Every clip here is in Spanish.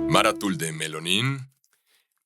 Maratul de Melonín.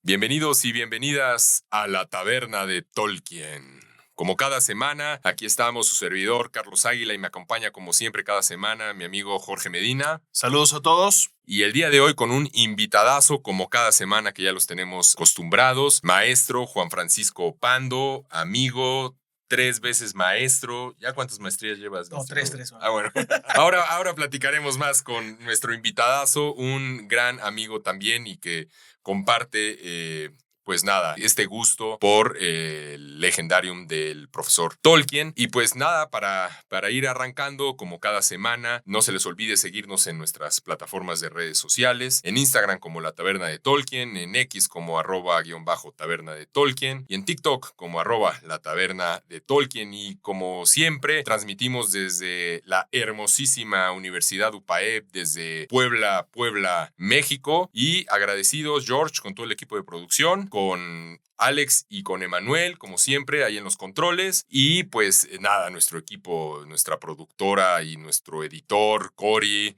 Bienvenidos y bienvenidas a la Taberna de Tolkien. Como cada semana, aquí estamos su servidor Carlos Águila y me acompaña como siempre cada semana mi amigo Jorge Medina. Saludos a todos. Y el día de hoy con un invitadazo como cada semana que ya los tenemos acostumbrados. Maestro Juan Francisco Pando, amigo, 3 veces maestro. ¿Ya cuántas maestrías llevas? No, tres. Bueno. Ahora platicaremos más con nuestro invitadazo, un gran amigo también y que comparte, pues nada, este gusto por el legendarium del profesor Tolkien. Y pues nada, para ir arrancando como cada semana, no se les olvide seguirnos en nuestras plataformas de redes sociales, en Instagram como La Taberna de Tolkien, en X como @_Taberna de Tolkien y en TikTok como @La Taberna de Tolkien. Y como siempre, transmitimos desde la hermosísima Universidad UPAEP, desde Puebla, México. Y agradecidos, George, con todo el equipo de producción, con Alex y con Emanuel, como siempre, ahí en los controles. Y pues nada, nuestro equipo, nuestra productora y nuestro editor, Cory,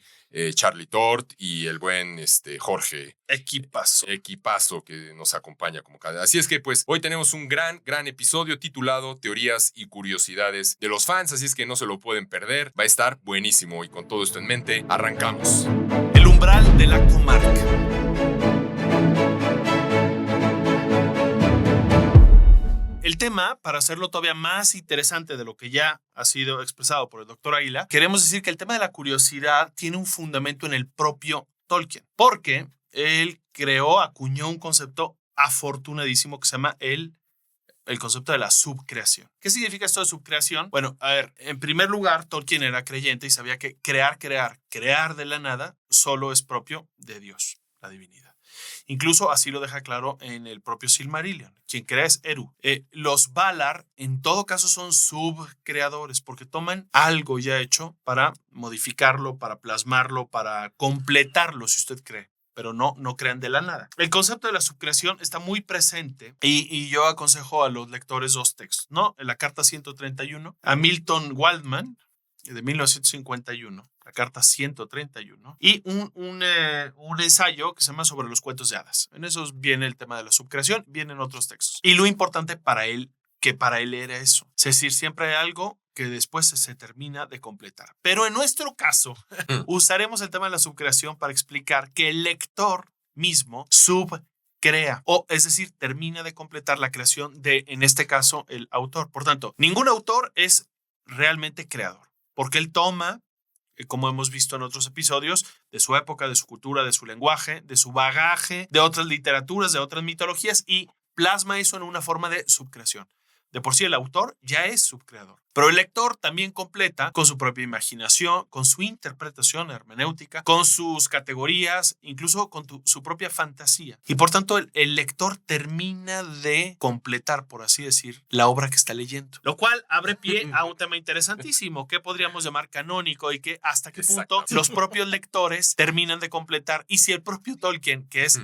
Charlie Tort y el buen Jorge. Equipazo que nos acompaña como cada. Así es que pues hoy tenemos un gran episodio titulado Teorías y curiosidades de los fans, así es que no se lo pueden perder. Va a estar buenísimo y con todo esto en mente, arrancamos. El umbral de la comarca. El tema, para hacerlo todavía más interesante de lo que ya ha sido expresado por el doctor Águila, queremos decir que el tema de la curiosidad tiene un fundamento en el propio Tolkien, porque él acuñó un concepto afortunadísimo que se llama el concepto de la subcreación. ¿Qué significa esto de subcreación? Bueno, a ver, en primer lugar, Tolkien era creyente y sabía que crear de la nada solo es propio de Dios, la divinidad. Incluso así lo deja claro en el propio Silmarillion. Quien crea es Eru. Los Valar, en todo caso, son subcreadores porque toman algo ya hecho para modificarlo, para plasmarlo, para completarlo, si usted cree. Pero no crean de la nada. El concepto de la subcreación está muy presente y yo aconsejo a los lectores 2 textos, ¿no? En la carta 131, a Milton Waldman, de 1951, la carta 131, y un ensayo que se llama Sobre los cuentos de hadas. En esos viene el tema de la subcreación, vienen otros textos. Y lo importante para él era eso. Es decir, siempre hay algo que después se termina de completar. Pero en nuestro caso, usaremos el tema de la subcreación para explicar que el lector mismo subcrea, es decir, termina de completar la creación de, en este caso, el autor. Por tanto, ningún autor es realmente creador, porque él toma, como hemos visto en otros episodios, de su época, de su cultura, de su lenguaje, de su bagaje, de otras literaturas, de otras mitologías y plasma eso en una forma de subcreación. De por sí el autor ya es subcreador, pero el lector también completa con su propia imaginación, con su interpretación hermenéutica, con sus categorías, incluso con su propia fantasía. Y por tanto el lector termina de completar, por así decir, la obra que está leyendo. Lo cual abre pie a un tema interesantísimo que podríamos llamar canónico y que hasta qué punto los propios lectores terminan de completar. Y si el propio Tolkien, que es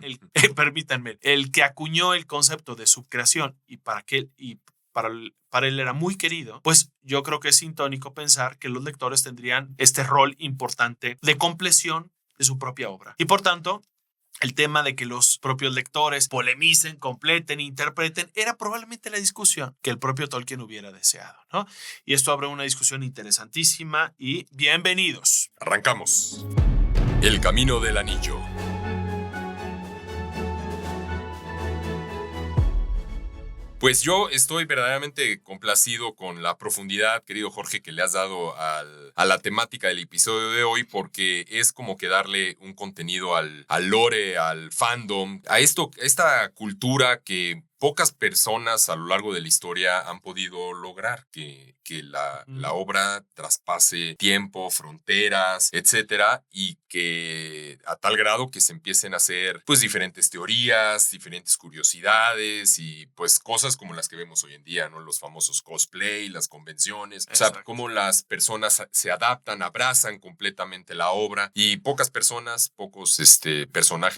permítanme, el que acuñó el concepto de subcreación y para él era muy querido, pues yo creo que es sintónico pensar que los lectores tendrían este rol importante de compleción de su propia obra. Y por tanto, el tema de que los propios lectores polemicen, completen, interpreten, era probablemente la discusión que el propio Tolkien hubiera deseado, ¿no? Y esto abre una discusión interesantísima y bienvenidos. Arrancamos. El camino del anillo. Pues yo estoy verdaderamente complacido con la profundidad, querido Jorge, que le has dado a la temática del episodio de hoy, porque es como que darle un contenido al lore, al fandom, a esta cultura que pocas personas a lo largo de la historia han podido lograr que la obra traspase tiempo, fronteras, etcétera, y que a tal grado que se empiecen a hacer pues diferentes teorías, diferentes curiosidades y pues cosas como las que vemos hoy en día, ¿no? Los famosos cosplay, las convenciones, Exacto. O sea, cómo las personas se adaptan, abrazan completamente la obra y pocos personajes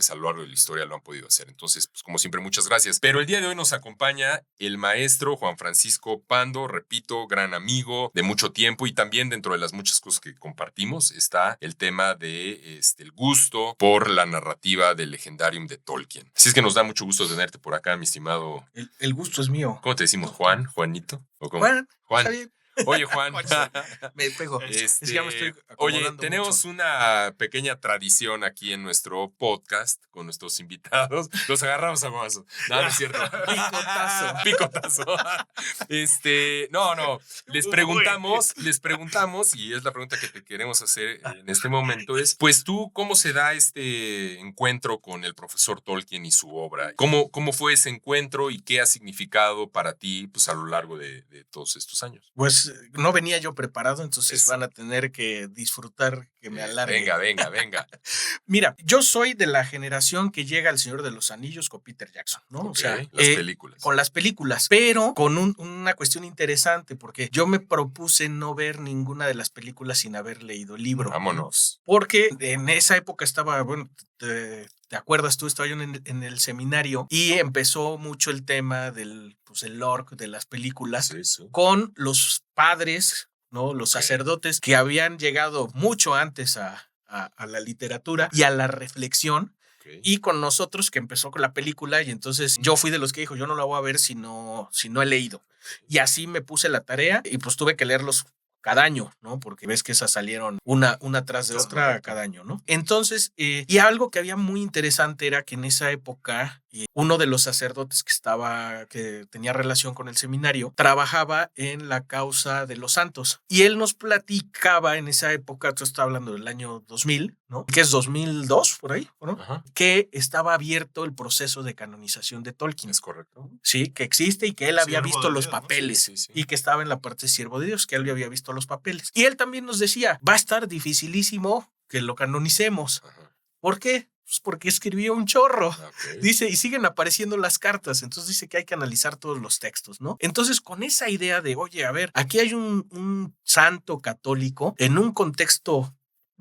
a lo largo de la historia lo han podido hacer. Entonces, pues como siempre, muchas gracias. Pero el día de hoy hoy nos acompaña el maestro Juan Francisco Pando, repito, gran amigo de mucho tiempo, y también dentro de las muchas cosas que compartimos está el tema de el gusto por la narrativa del Legendarium de Tolkien. Así es que nos da mucho gusto tenerte por acá, mi estimado. El gusto es mío. ¿Cómo te decimos? ¿Juan? ¿Juanito? ¿O cómo? Juan. Juan. Está bien. Oye, Juan. Me pego. Es que ya me estoy Oye, acomodando tenemos mucho. una pequeña tradición aquí en nuestro podcast con nuestros invitados. Los agarramos a guaso. No, no es cierto. Picotazo. Picotazo. No. Les preguntamos, y es la pregunta que te queremos hacer en este momento, es, pues tú, ¿cómo se da este encuentro con el profesor Tolkien y su obra? ¿Cómo fue ese encuentro y qué ha significado para ti, pues, a lo largo de todos estos años? Pues no venía yo preparado, entonces Eso. van a tener que disfrutar que me alargue. Venga. Mira, yo soy de la generación que llega al Señor de los Anillos con Peter Jackson, ¿no? Ok, O sea, las películas. con las películas, pero con una cuestión interesante, porque yo me propuse no ver ninguna de las películas sin haber leído el libro. Vámonos. Porque en esa época estaba, bueno, ¿te acuerdas tú? Estaba yo en el seminario y empezó mucho el tema del el lore de las películas Sí. con los padres, ¿no? Los sacerdotes que habían llegado mucho antes a la literatura y a la reflexión. Okay. Y con nosotros que empezó con la película, y entonces yo fui de los que dijo, yo no la voy a ver si no he leído. Y así me puse la tarea y pues tuve que leerlos cada año, ¿no? Porque ves que esas salieron una tras de otra cada año, ¿no? Entonces, y algo que había muy interesante era que en esa época uno de los sacerdotes que tenía relación con el seminario trabajaba en la causa de los santos. Y él nos platicaba en esa época, tú estás hablando del año 2000, ¿no? Que es 2002, por ahí, ¿no? Ajá. Que estaba abierto el proceso de canonización de Tolkien. Es correcto. Sí, que existe y que él había visto los papeles, ¿no? Sí. y que estaba en la parte de Siervo de Dios, que él había visto los papeles. Y él también nos decía, va a estar dificilísimo que lo canonicemos. Ajá. ¿Por qué? Pues porque escribió un chorro. Okay. Dice, y siguen apareciendo las cartas. Entonces dice que hay que analizar todos los textos, ¿no? Entonces, con esa idea de, oye, a ver, aquí hay un santo católico en un contexto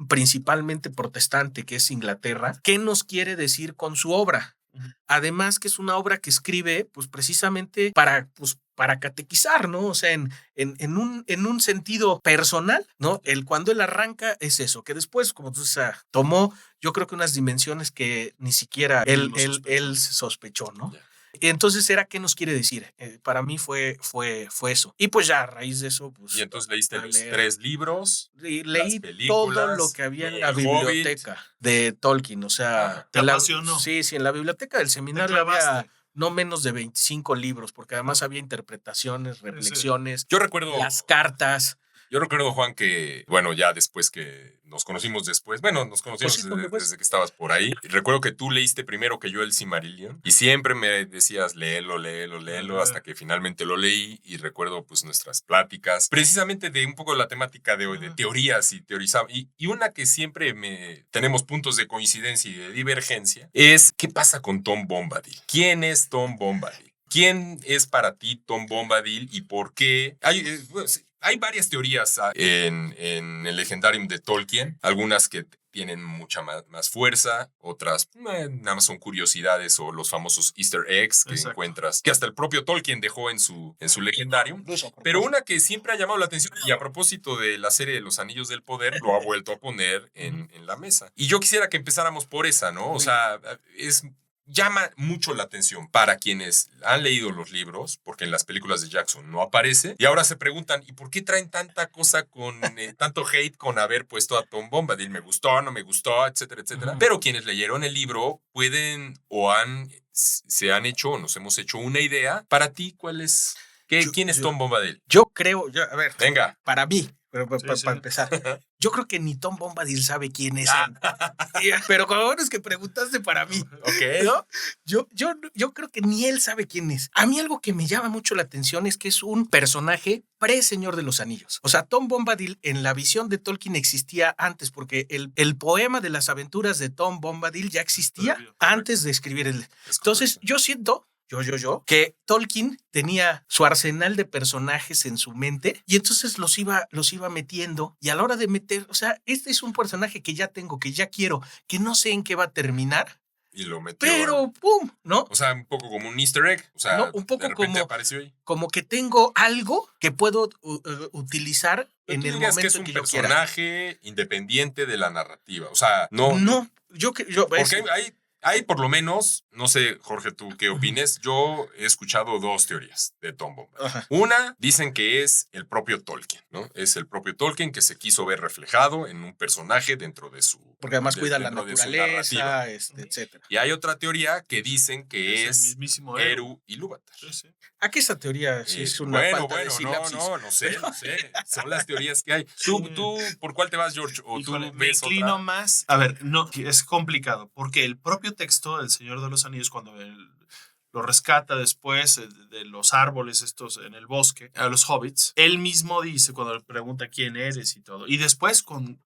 principalmente protestante, que es Inglaterra, ¿qué nos quiere decir con su obra? Además que es una obra que escribe pues precisamente para catequizar, ¿no? O sea, en un sentido personal, ¿no? Cuando él arranca es eso, que después, como tú dices, tomó yo creo que unas dimensiones que ni siquiera él sospechó, ¿no? Yeah. Entonces era, ¿qué nos quiere decir? Para mí fue eso. Y pues ya a raíz de eso, pues... Y entonces leíste los 3 libros. Leí todo lo que había en la biblioteca de Tolkien, o sea... ¿Te apasionó? Sí, en la biblioteca del seminario había no menos de 25 libros, porque además había interpretaciones, reflexiones, Yo recuerdo las cartas. Yo recuerdo, Juan, que, bueno, ya después que nos conocimos desde que estabas por ahí. Recuerdo que tú leíste primero que yo el Silmarillion y siempre me decías, léelo, hasta que finalmente lo leí, y recuerdo pues nuestras pláticas, precisamente de un poco la temática de hoy, de teorías y teorizamos. Y una que siempre tenemos puntos de coincidencia y de divergencia es, ¿qué pasa con Tom Bombadil? ¿Quién es Tom Bombadil? ¿Quién es para ti Tom Bombadil y por qué? Hay varias teorías en el Legendarium de Tolkien, algunas que tienen mucha más fuerza, otras nada más son curiosidades o los famosos Easter eggs que encuentras, que hasta el propio Tolkien dejó en su Legendarium, pero una que siempre ha llamado la atención, y a propósito de la serie de los Anillos del Poder, lo ha vuelto a poner en la mesa. Y yo quisiera que empezáramos por esa, ¿no? O sea, llama mucho la atención para quienes han leído los libros, porque en las películas de Jackson no aparece, y ahora se preguntan, ¿y por qué traen tanta cosa con tanto hate con haber puesto a Tom Bombadil? ¿Me gustó, no me gustó, etcétera, etcétera? Pero quienes leyeron el libro pueden se han hecho o nos hemos hecho una idea. Para ti, ¿cuál es? ¿Quién es Tom Bombadil? Yo creo, a ver, venga. Para mí, para empezar, yo creo que ni Tom Bombadil sabe quién es él. Pero como es que preguntaste para mí, okay. ¿no? Yo creo que ni él sabe quién es. A mí algo que me llama mucho la atención es que es un personaje pre-Señor de los Anillos. O sea, Tom Bombadil en la visión de Tolkien existía antes, porque el poema de las aventuras de Tom Bombadil ya existía antes de escribir el... Entonces, yo siento... que Tolkien tenía su arsenal de personajes en su mente y entonces los iba metiendo, y a la hora de meter, o sea, este es un personaje que ya tengo, que ya quiero, que no sé en qué va a terminar, Y lo metió. pero ¡pum! ¿No? O sea, un poco como un easter egg. O sea, No, un poco de repente como- apareció ahí. Como que tengo algo que puedo utilizar Pero en tú el dirías momento que es en un que yo quiera. personaje independiente de la narrativa. O sea, no. No, Porque hay por lo menos, no sé, Jorge, tú qué opines. Yo he escuchado dos teorías de Tom Bombadil. Ajá. Una, dicen que es el propio Tolkien, ¿no? Es el propio Tolkien que se quiso ver reflejado en un personaje dentro de su. Porque además cuida la dentro de su naturaleza, narrativa. etcétera. Y hay otra teoría que dicen que el es mismísimo Eru Ilúvatar. Sí, sí. Aquí esa teoría sí es una falta de sinapsis. no sé. Son las teorías que hay. ¿Tú por cuál te vas, George? ¿O Híjole, tú me ves inclino otra? más. A ver, no, es complicado, porque el propio texto del Señor de los Anillos, cuando lo rescata después de los árboles estos en el bosque, a los hobbits, él mismo dice, cuando le pregunta quién eres y todo, y después con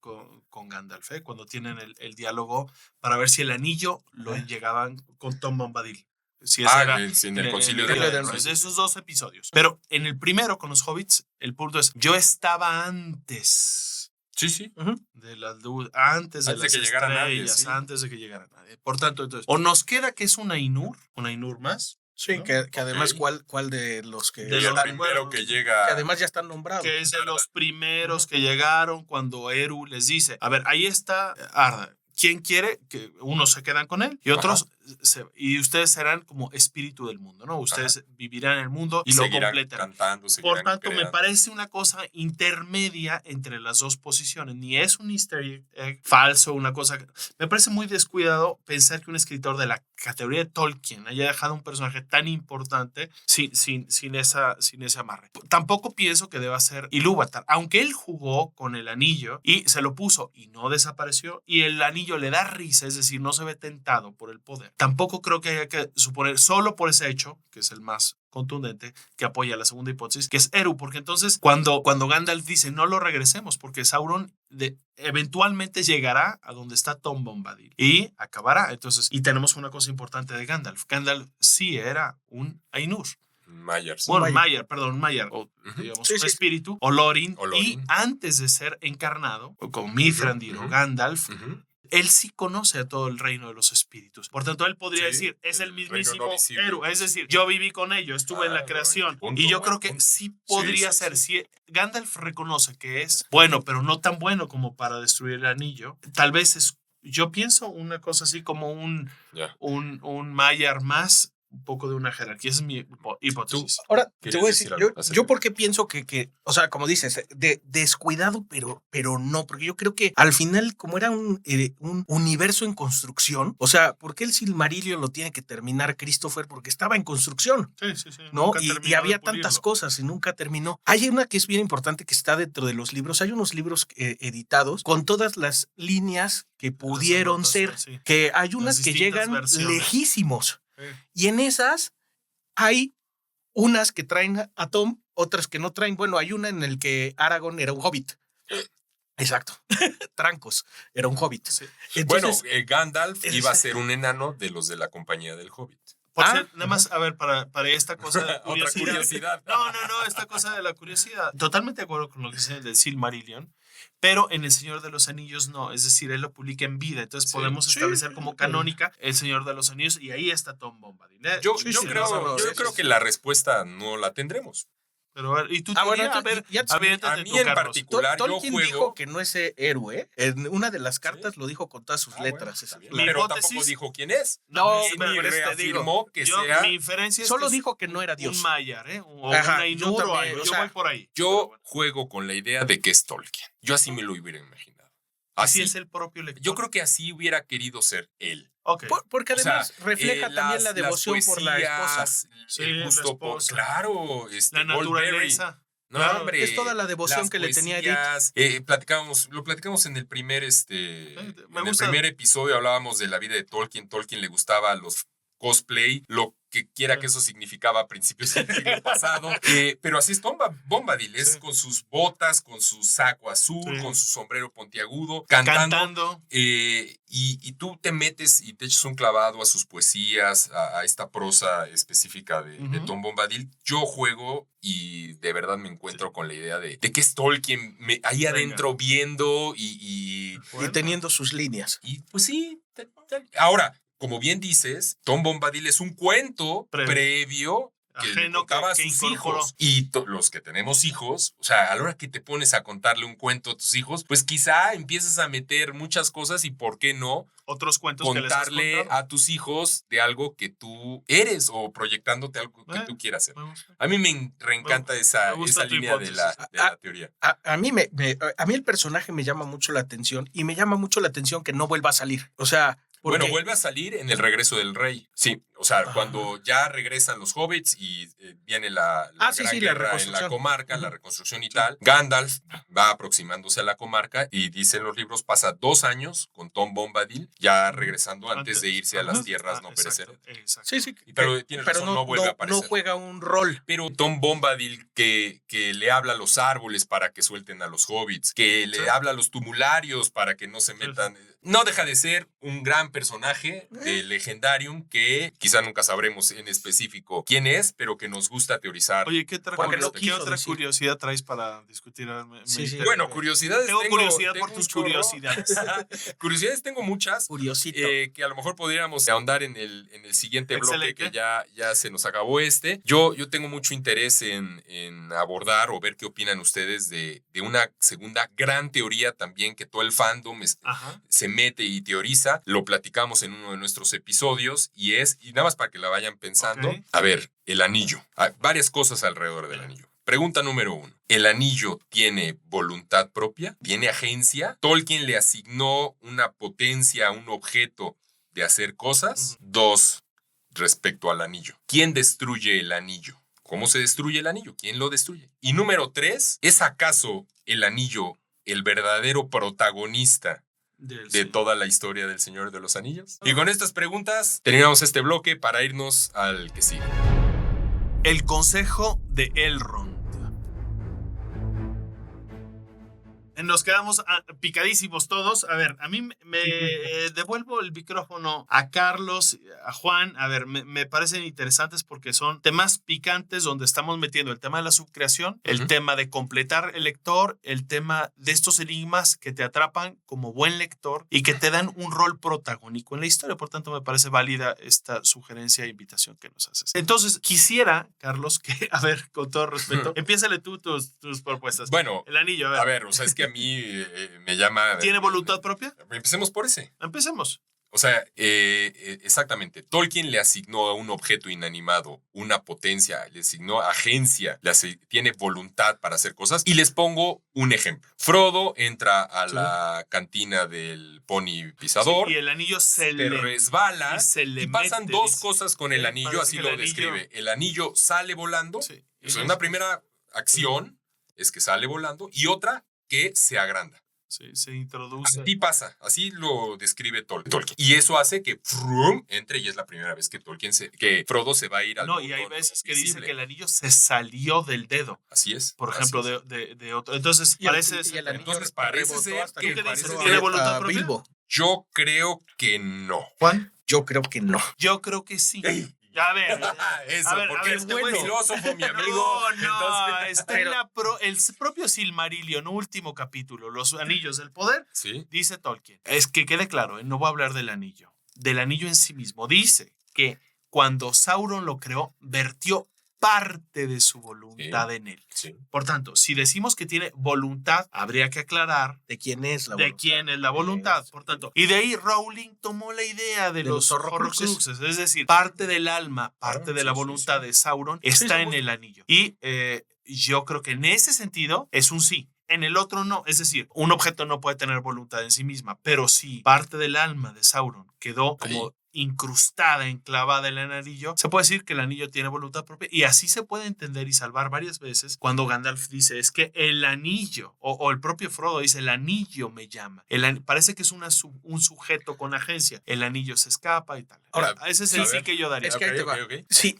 Gandalf, cuando tienen el diálogo para ver si el anillo lo llegaban con Tom Bombadil. Si ese era En el concilio de- de esos dos episodios. Pero en el primero con los hobbits, el punto es, yo estaba antes Sí. Ujú. de las antes de Antes de las que llegara nadie, estrellas, sí. antes de que llegara nadie. Por tanto, entonces, o nos queda que es una Ainur más, Sí, ¿no? que además, Ok. ¿cuál de los que De Y los el están- primero bueno, que llega. que además ya están nombrados? que es de los primeros que llegaron cuando Eru les dice, a ver, ahí está Arda. ¿Quién quiere? Que unos se quedan con él y otros y ustedes serán como espíritu del mundo, ¿no? Ustedes vivirán en el mundo y lo seguirán completarán. cantando, Por seguirán tanto, me creando. parece una cosa intermedia entre las dos posiciones. Ni es un easter egg falso, una cosa. Me parece muy descuidado pensar que un escritor de la categoría de Tolkien haya dejado un personaje tan importante sin ese amarre. Tampoco pienso que deba ser Ilúvatar, aunque él jugó con el anillo y se lo puso y no desapareció, y el anillo le da risa, es decir, no se ve tentado por el poder. Tampoco creo que haya que suponer, solo por ese hecho, que es el más contundente, que apoya la segunda hipótesis, que es Eru, porque entonces cuando Gandalf dice no lo regresemos, porque Sauron eventualmente llegará a donde está Tom Bombadil y acabará. Entonces, y tenemos una cosa importante de Gandalf. Gandalf sí era un Ainur. Myers. Bueno, Maiar. Maiar, o digamos Sí, un sí. espíritu, o Lorin, O Lorin. y antes de ser encarnado, o con Mithrandir o Gandalf, Ujú. él sí conoce a todo el reino de los espíritus. Por tanto, él podría Sí, decir, es el el mismísimo reino no visible. héroe. Es decir, yo viví con ellos, estuve en la Claro, creación. punto, Y yo buen creo que punto. sí podría Sí, ser. sí. Si Gandalf reconoce que es bueno, pero no tan bueno como para destruir el anillo, tal vez es, yo pienso una cosa así como Ya. un Maiar más, un poco de una jerarquía. Esa es mi hipótesis. Ahora, te ¿Querías voy a decir, decir yo, algo acerca? yo porque pienso que, o sea, como dices, descuidado, pero no, porque yo creo que al final, como era un universo en construcción, o sea, ¿por qué el Silmarillion lo tiene que terminar Christopher? Porque estaba en construcción, Sí. ¿no? Nunca Y terminó había de pulirlo. tantas cosas y nunca terminó. Hay una que es bien importante que está dentro de los libros. Hay unos libros editados con todas las líneas que pudieron ser, anotaciones, sí. que hay unas Las que distintas llegan versiones. lejísimos. Sí. Y en esas hay unas que traen a Tom, otras que no traen. Bueno, hay una en el que Aragorn era un hobbit. Exacto. Trancos era un hobbit. Sí. Entonces, Bueno, Gandalf es- iba a ser un enano de los de la compañía del Hobbit. Por Ah, cierto, nada más, a ver, para esta cosa de Otra curiosidad. curiosidad. No, esta cosa de la curiosidad. Totalmente de acuerdo con lo que dice del Silmarillion, pero en El Señor de los Anillos no. Es decir, él lo publica en vida. Entonces Sí. podemos Sí. establecer como canónica El Señor de los Anillos y ahí está Tom Bombadil. Yo Sí, creo que la respuesta no la tendremos. Pero, a ver, ¿y tú bueno, a ver, ya- a mí en particular, yo Tolkien juego. dijo que no es héroe. En una de las cartas lo dijo con todas sus Bueno, letras. está bien. Mi Pero hipótesis- tampoco dijo quién es. No, Ni pero por eso te reafirmó que yo, sea. mi inferencia es Solo que es dijo que no era Dios. un Maiar, o Ajá, un Ainur yo o también, algo. o Yo sea, voy por ahí. Yo Pero bueno, juego con la idea de que es Tolkien. Yo así me lo hubiera imaginado. así Así, es el propio lector. yo creo que así hubiera querido ser él. Ok. Porque O sea, además refleja también la devoción por la esposa. poesías, Sí, el la gusto por. esposa. Claro, La Goldberry. naturaleza. No, Claro, hombre. es toda la devoción las que le tenía Edith. poesías, lo platicamos en el primer, me en el gusta. primer episodio hablábamos de la vida de Tolkien. Tolkien le gustaba los cosplay, lo que quiera que eso significaba a principios del siglo pasado. Pero así es Bombadil, es Sí. con sus botas, con su saco azul, Sí. con su sombrero pontiagudo, cantando. Cantando. Y tú te metes y te echas un clavado a sus poesías, a esta prosa específica de Ujú. Tom Bombadil. Yo juego y de verdad me encuentro con la idea de que es Tolkien ahí Venga. adentro viendo y Y teniendo sus líneas. pues sí. Ahora, como bien dices, Tom Bombadil es un cuento previo que le Ajeno contaba a que sus incorporó. hijos. Y los que tenemos hijos, o sea, a la hora que te pones a contarle un cuento a tus hijos, pues quizá empiezas a meter muchas cosas y por qué no Otros cuentos que les has contarle contado. a tus hijos de algo que tú eres o proyectándote algo que tú quieras ser. Me gusta. A mí me reencanta esa gusta tu línea de la teoría. A mí a mí el personaje me llama mucho la atención y me llama mucho la atención que no vuelva a salir. O sea, porque... Bueno, vuelve a salir en El regreso del rey. Sí, o sea, cuando ya regresan los hobbits y viene la gran guerra en la comarca, la reconstrucción y tal. Gandalf va aproximándose a la comarca y dice en los libros, pasa 2 años con Tom Bombadil, ya regresando antes de irse a las tierras no perecederas. Exacto. Sí, Pero tienes razón, no vuelve a aparecer. No juega un rol. Pero Tom Bombadil que le habla a los árboles para que suelten a los hobbits, que le habla a los tumularios para que no se metan... No deja de ser un gran personaje de Legendarium que quizá nunca sabremos en específico quién es, pero que nos gusta teorizar. Oye, ¿qué otra curiosidad traes para discutir? Bueno, curiosidades tengo curiosidad por tus curiosidades. Curiosidades tengo muchas. Curiosito. Que a lo mejor podríamos ahondar en el siguiente bloque, que ya se nos acabó este. Yo tengo mucho interés en abordar o ver qué opinan ustedes de una segunda gran teoría también que todo el fandom se mete y teoriza. Lo platicamos en uno de nuestros episodios y nada más para que la vayan pensando. Okay. A ver, el anillo. Hay varias cosas alrededor del anillo. Pregunta número 1. ¿El anillo tiene voluntad propia? ¿Tiene agencia? ¿Tolkien le asignó una potencia a un objeto de hacer cosas? 2. Respecto al anillo. ¿Quién destruye el anillo? ¿Cómo se destruye el anillo? ¿Quién lo destruye? Y número 3. ¿Es acaso el anillo el verdadero protagonista de toda la historia del Señor de los Anillos? Y con estas preguntas terminamos este bloque para irnos al que sigue. El consejo de Elrond. Nos quedamos picadísimos todos. A ver, a mí me devuelvo el micrófono a Carlos, a Juan. A ver, me parecen interesantes porque son temas picantes donde estamos metiendo el tema de la subcreación, el tema de completar el lector, el tema de estos enigmas que te atrapan como buen lector y que te dan un rol protagónico en la historia. Por tanto, me parece válida esta sugerencia e invitación que nos haces. Entonces, quisiera, Carlos, que, a ver, con todo respeto, empiézale tú tus propuestas. Bueno, el anillo, a ver, o sea, es que a mí me llama... ¿Tiene voluntad propia? Empecemos por ese. Empecemos. O sea, exactamente. Tolkien le asignó a un objeto inanimado una potencia, le asignó agencia, tiene voluntad para hacer cosas. Y les pongo un ejemplo. Frodo entra a la cantina del pony pisador. Y el anillo se le resbala. Y pasan dos cosas con el anillo, así lo describe. El anillo sale volando. Sí. O sea, una primera acción es que sale volando y otra que se agranda. Sí, se introduce. Así pasa, así lo describe Tolkien. Y eso hace que entre y es la primera vez que que Frodo se va a ir al mundo. No, y hay veces que dice que el anillo se salió del dedo. Así es. Por ejemplo, de otro. Entonces, parece ser que tiene voluntad propia. Yo creo que no. Juan, yo creo que no. Yo creo que sí. A ver, eso, porque es buen filósofo, mi amigo. No, está en el propio Silmarillion, último capítulo, Los Anillos del Poder, dice Tolkien. Es que quede claro, no voy a hablar del anillo en sí mismo. Dice que cuando Sauron lo creó, vertió parte de su voluntad en él. Sí. Por tanto, si decimos que tiene voluntad, habría que aclarar de quién es la voluntad. Por tanto, y de ahí Rowling tomó la idea de los Horcruxes, es decir, parte del alma, parte de la voluntad de Sauron está en el anillo. Y yo creo que en ese sentido es un sí. En el otro no, es decir, un objeto no puede tener voluntad en sí misma, pero si parte del alma de Sauron quedó como incrustada, enclavada en el anillo, se puede decir que el anillo tiene voluntad propia y así se puede entender y salvar varias veces cuando Gandalf dice es que el anillo, o el propio Frodo dice el anillo me llama. Parece que es un sujeto con agencia. El anillo se escapa y tal. Ahora, ese es el sí que yo daría. Es que ahí te va. Sí,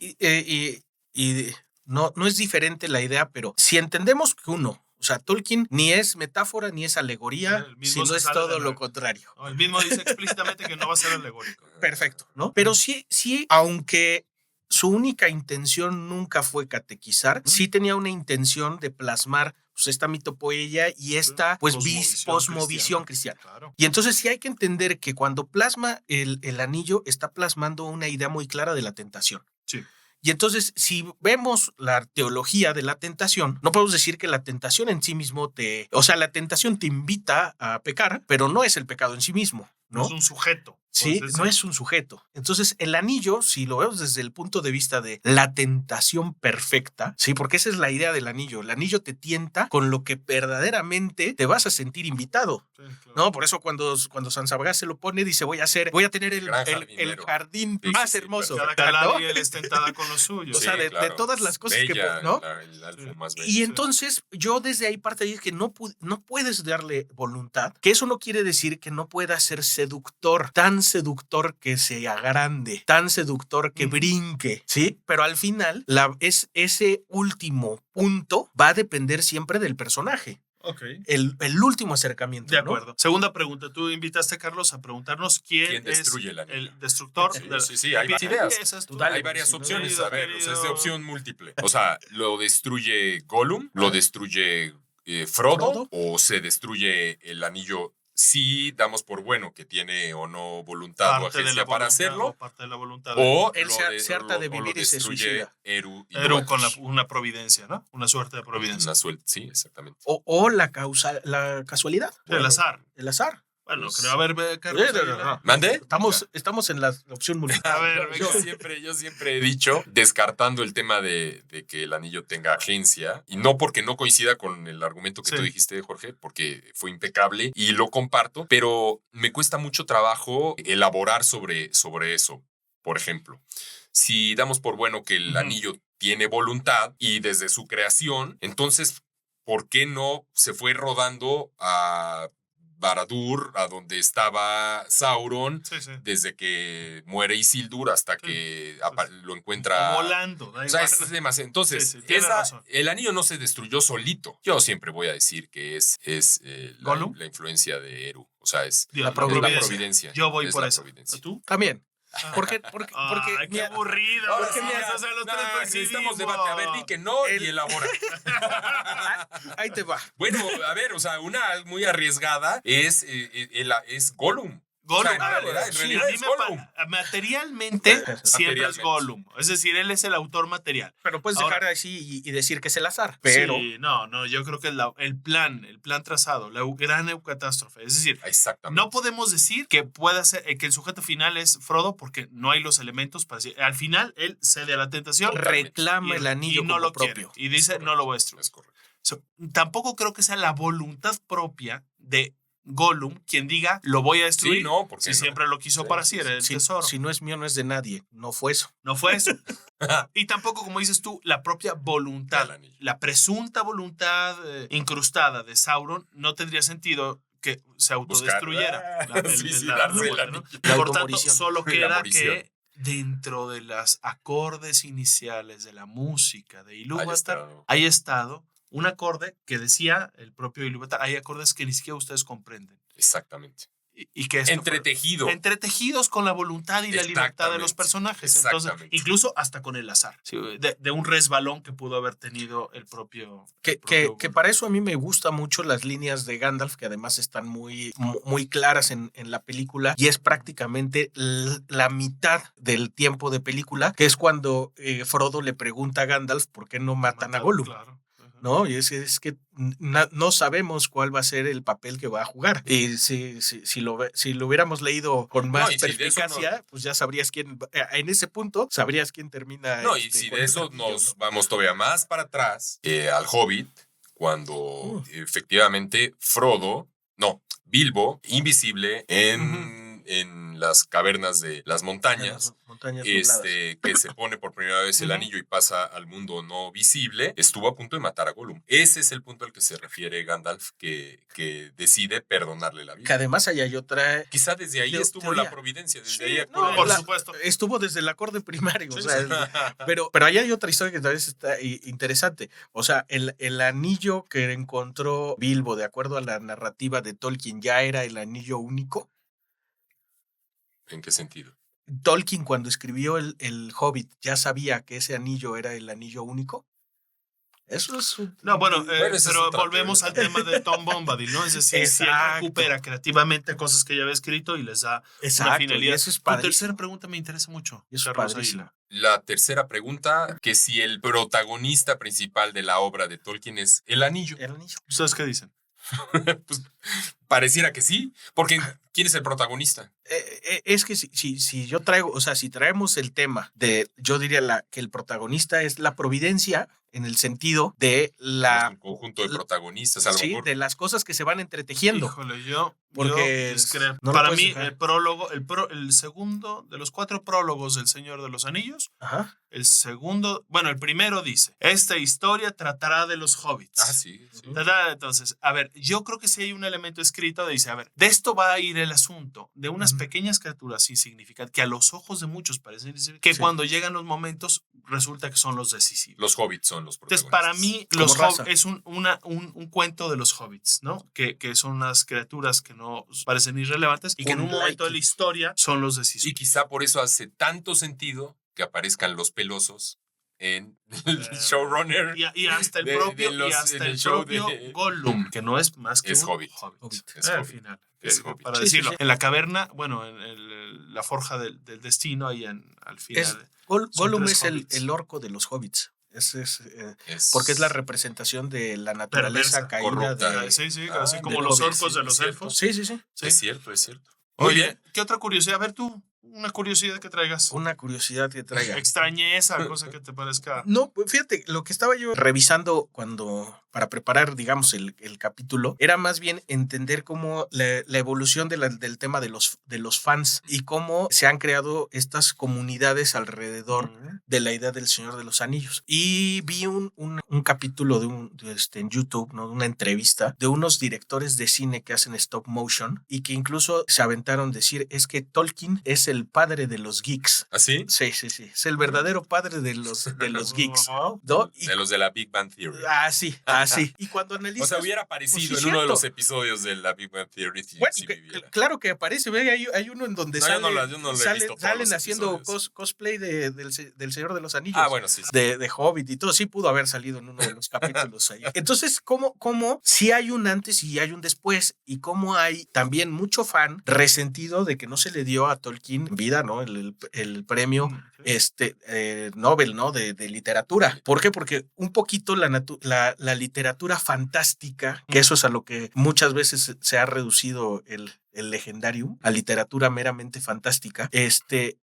y no es diferente la idea, pero si entendemos que o sea, Tolkien ni es metáfora ni es alegoría, sino es todo lo contrario. No, el mismo dice explícitamente que no va a ser alegórico. Perfecto, ¿no? Pero sí, aunque su única intención nunca fue catequizar, sí tenía una intención de plasmar pues esta mitopoeia y esta pues posmovisión cristiana. Claro. Y entonces sí hay que entender que cuando plasma el anillo, está plasmando una idea muy clara de la tentación. Sí. Y entonces, si vemos la teología de la tentación, no podemos decir que la tentación en sí mismo la tentación te invita a pecar, pero no es el pecado en sí mismo, ¿no? No es un sujeto. Sí, no es un sujeto. Entonces, el anillo, si lo vemos desde el punto de vista de la tentación perfecta, sí, porque esa es la idea del anillo. El anillo te tienta con lo que verdaderamente te vas a sentir invitado. Sí, claro. ¿No? Por eso cuando San Sabgas se lo pone, dice, voy a tener el jardín más hermoso. Galadriel es tentada con lo suyo. O sea, de todas las cosas Bella, ¿no? El alfa más bello. Y entonces yo desde ahí parte de que no puedes darle voluntad, que eso no quiere decir que no pueda ser seductor, tan seductor que se agrande, tan seductor que brinque, ¿sí? Pero al final ese último punto va a depender siempre del personaje. Ok. El último acercamiento. De acuerdo. ¿No? Segunda pregunta. Tú invitaste a Carlos a preguntarnos quién destruye es el destructor. Sí, hay varias ideas. Total, hay varias opciones. A ver, querido. es de opción múltiple. O sea, lo destruye Gollum, lo destruye Frodo, o se destruye el anillo. Si damos por bueno que tiene o no voluntad o agencia para hacerlo, parte de la voluntad. O él se harta de vivir y se suicida. Eru con una providencia, ¿no? Una suerte de providencia. Sí, exactamente. O la casualidad. El azar. El azar. Bueno, Pues, creo, a ver, Carlos. ¿Mande? Estamos en la opción múltiple. A ver, yo siempre he dicho, descartando el tema de que el anillo tenga agencia, y no porque no coincida con el argumento que tú dijiste, Jorge, porque fue impecable y lo comparto, pero me cuesta mucho trabajo elaborar sobre eso. Por ejemplo, si damos por bueno que el anillo tiene voluntad y desde su creación, entonces, ¿por qué no se fue rodando a Barad-dûr, a donde estaba Sauron, desde que muere Isildur hasta que lo encuentra volando? O sea, es demasiado. Entonces, el anillo no se destruyó solito. Yo siempre voy a decir que es la influencia de Eru. O sea, es la providencia. Yo voy por eso. ¿Tú? También. Porque ay, qué aburrido. Necesitamos debate. A ver, di que no y elabora. Ahí te va. Bueno, a ver, o sea, una muy arriesgada es Gollum. Gollum, o sea, en realidad es Gollum. Materialmente siempre es Gollum. Es decir, él es el autor material. Pero puedes dejar así y decir que es el azar. Pero sí, no, yo creo que el plan trazado, la gran eucatástrofe. Es decir, no podemos decir que pueda ser que el sujeto final es Frodo porque no hay los elementos para decir. Al final, él cede a la tentación, reclama el anillo y no como lo propio. Quiere, y dice, no lo voy a destruir. Es correcto. Tampoco creo que sea la voluntad propia de Gollum quien diga lo voy a destruir. Sí, no, porque siempre lo quiso para sí, era el tesoro. Si no es mío, no es de nadie. No fue eso. No fue eso. Y tampoco, como dices tú, la propia voluntad, la presunta voluntad incrustada de Sauron no tendría sentido que se autodestruyera. Por tanto, solo queda que dentro de los acordes iniciales de la música de Ilúvatar haya estado un acorde que decía el propio Ilúvatar, hay acordes que ni siquiera ustedes comprenden. Exactamente. Y que entretejidos con la voluntad y la libertad de los personajes. Entonces, incluso hasta con el azar. Sí, de un resbalón que pudo haber tenido el propio. Que para eso a mí me gustan mucho las líneas de Gandalf, que además están muy claras en la película, y es prácticamente la mitad del tiempo de película, que es cuando Frodo le pregunta a Gandalf por qué no matan a Gollum. Claro. ¿No? Y es que no sabemos cuál va a ser el papel que va a jugar. Y si lo hubiéramos leído con más perspicacia, pues ya sabrías quién, en ese punto, sabrías quién termina. No, y si de eso nos vamos todavía más para atrás, al Hobbit, cuando efectivamente Bilbo, invisible en las cavernas de las montañas, que se pone por primera vez el anillo y pasa al mundo no visible, estuvo a punto de matar a Gollum. Ese es el punto al que se refiere Gandalf, que decide perdonarle la vida. Que además hay otra... Quizá desde ahí estuvo la providencia. Por supuesto. Estuvo desde el acorde primario. Sí, o sea, pero ahí hay otra historia que tal vez está interesante. O sea, el anillo que encontró Bilbo, de acuerdo a la narrativa de Tolkien, ¿ya era el anillo único? ¿En qué sentido? Tolkien, cuando escribió el Hobbit, ¿ya sabía que ese anillo era el anillo único? Eso es No, bueno, esa es pero otra volvemos al tema de Tom Bombadil, ¿no? Es decir, si él Exacto. recupera creativamente cosas que ya había escrito y les da una exacto, y finalidad. eso es Tu padrísimo. tercera pregunta me interesa mucho, Eso es Carlos padrísimo. Águila. La tercera pregunta, que si el protagonista principal de la obra de Tolkien es el anillo. El anillo. ¿Ustedes qué dicen? Pues, pareciera que sí, porque ¿quién es el protagonista? Es que si yo traigo, o sea, si traemos el tema de, yo diría que el protagonista es la providencia en el sentido de Es la, un conjunto de protagonistas, a lo sí, mejor. de las cosas que se van entretejiendo. Híjole, yo Porque discrepo. no lo Para puedes mí, dejar. el prólogo, el segundo de los 4 prólogos del Señor de los Anillos, Ajá. el segundo, bueno, el primero dice, esta historia tratará de los hobbits. Ah, sí, sí. Entonces, a ver, yo creo que sí hay un elemento escrito de dice, a ver, de esto va a ir el asunto, de unas Ujú. pequeñas criaturas insignificantes que a los ojos de muchos parecen insignificantes, que Sí. cuando llegan los momentos resulta que son los decisivos. Los hobbits son los Entonces, protagonistas. para mí, Como los raza. es un cuento de los hobbits, ¿no? Que son unas criaturas que no parecen irrelevantes y que en un momento de la historia son los decisivos. Y quizá por eso hace tanto sentido que aparezcan los pelosos en el showrunner. Y hasta el de propio, los- y hasta en el el show propio de- Gollum, que no es más que Es un hobbit. Es Al hobbit. final. Es hobbit. Para Sí, sí, decirlo. sí. En la caverna, bueno, en la forja del destino, ahí al final. Son Gollum 3 es hobbits. el orco de los hobbits. Es- Porque es la representación de la naturaleza Perversa, caída corrupta. de. Sí, sí, Ah, así como del los hobbit, orcos sí, de los es cierto. elfos. Sí, sí, sí. Sí. Es cierto, es cierto. Muy Oye, bien. ¿Qué otra curiosidad? A ver tú, una curiosidad que traigas. Una curiosidad que traiga. Extrañeza, cosa que te parezca. No, pues fíjate, lo que estaba yo revisando para preparar, digamos, el capítulo, era más bien entender cómo la evolución del tema de los fans y cómo se han creado estas comunidades alrededor de la idea del Señor de los Anillos. Y vi un capítulo en YouTube, ¿no? Una entrevista de unos directores de cine que hacen stop motion y que incluso se aventaron decir, es que Tolkien es el padre de los geeks. ¿así? Sí, sí, sí. Es el verdadero padre de los geeks. Wow. ¿No? Y, De los de la Big Bang Theory. sí. Y cuando analizas. O sea, hubiera aparecido pues en sí, uno de cierto. los episodios de la Big Bang Theory si, Bueno, si viviera. claro que aparece, ve, hay uno en donde No, yo no lo he visto todos salen los haciendo episodios. cosplay del Señor de los Anillos. Ah, bueno, sí. sí. De Hobbit y todo, sí pudo haber salido en uno de los capítulos ahí. Entonces, ¿cómo si hay un antes y hay un después? Y cómo hay también mucho fan resentido de que no se le dio a Tolkien en vida, ¿no? El premio Nobel, ¿no? De literatura. ¿Por qué? Porque un poquito la literatura fantástica, que eso es a lo que muchas veces se ha reducido el Legendarium, a literatura meramente fantástica,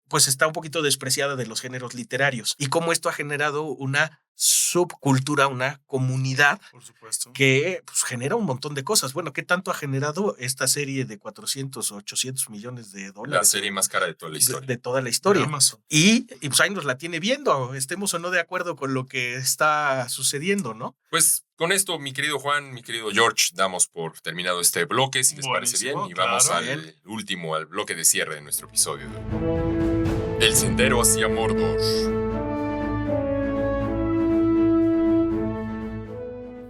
pues está un poquito despreciada de los géneros literarios. Y cómo esto ha generado una subcultura, una comunidad Por supuesto. que pues, genera un montón de cosas. Bueno, ¿qué tanto ha generado esta serie de 400 o 800 millones de dólares? La serie más cara de toda la historia. De toda la historia. Amazon. Y pues ahí nos la tiene viendo, estemos o no de acuerdo con lo que está sucediendo, ¿no? Pues con esto, mi querido Juan, mi querido George, damos por terminado este bloque, si les parece bien. Buenísimo, Y vamos claro. al último, al bloque de cierre de nuestro episodio. El sendero hacia Mordor.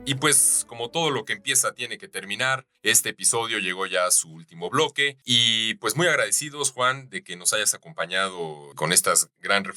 Y pues, como todo lo que empieza tiene que terminar, este episodio llegó ya a su último bloque. Y pues muy agradecidos, Juan, de que nos hayas acompañado con estas grandes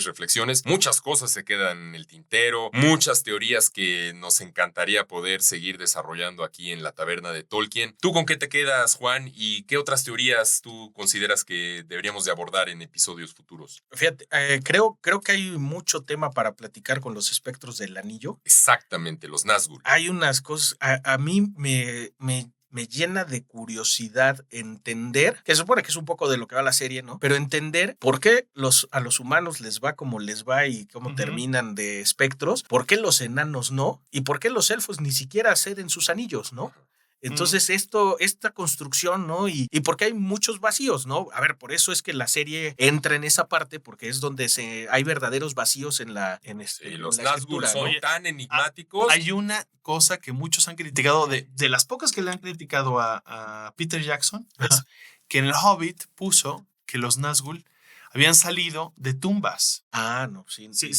reflexiones. Muchas cosas se quedan en el tintero, muchas teorías que nos encantaría poder seguir desarrollando aquí en la taberna de Tolkien. ¿Tú con qué te quedas, Juan? ¿Y qué otras teorías tú consideras que deberíamos de abordar en episodios futuros? Fíjate, creo que hay mucho tema para platicar con los espectros del anillo. Exactamente, los Nazgûl. Hay unas cosas, a mí me llena de curiosidad entender, que se supone que es un poco de lo que va la serie, ¿no? Pero entender por qué a los humanos les va como les va y cómo terminan de espectros, por qué los enanos no, y por qué los elfos ni siquiera ceden sus anillos, ¿no? Entonces esta construcción, ¿no? Y porque hay muchos vacíos, ¿no? A ver, por eso es que la serie entra en esa parte, porque es donde hay verdaderos vacíos en la Los la Nazgûl escritura, son ¿no? tan enigmáticos. Hay una cosa que muchos han criticado, de las pocas que le han criticado a Peter Jackson, es que en el Hobbit puso que los Nazgûl habían salido de tumbas. Ah, no, sí. Sí,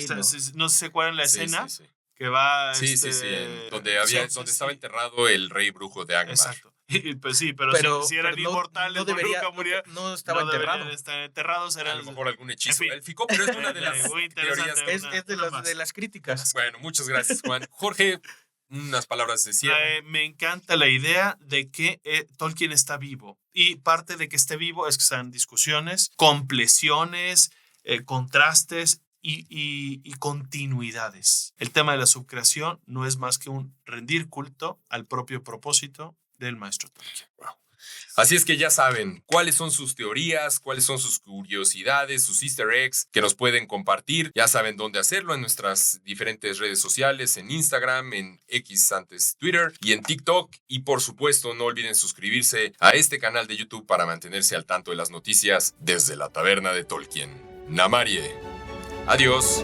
no. no sé si se acuerdan la Sí, escena sí, sí. que va... Sí, donde estaba enterrado el rey brujo de Angmar. Exacto. Pues sí, pero, si eran pero inmortales, no debería, nunca murió, no estaba no deberían enterrado. estar enterrados. A Eran, lo mejor algún hechizo En fin. élfico, pero es una de las Muy teorías. interesante. Es de, Una más. de las críticas. Bueno, muchas gracias, Juan. Jorge, unas palabras de cierre. Me encanta la idea de que Tolkien está vivo. Y parte de que esté vivo es que sean discusiones, compleciones, contrastes y continuidades. El tema de la subcreación no es más que un rendir culto al propio propósito del maestro Tolkien. Wow. Así es que ya saben cuáles son sus teorías, cuáles son sus curiosidades, sus easter eggs que nos pueden compartir. Ya saben dónde hacerlo en nuestras diferentes redes sociales, en Instagram, en X antes Twitter y en TikTok. Y por supuesto no olviden suscribirse a este canal de YouTube para mantenerse al tanto de las noticias desde la taberna de Tolkien. Namarie. Adiós.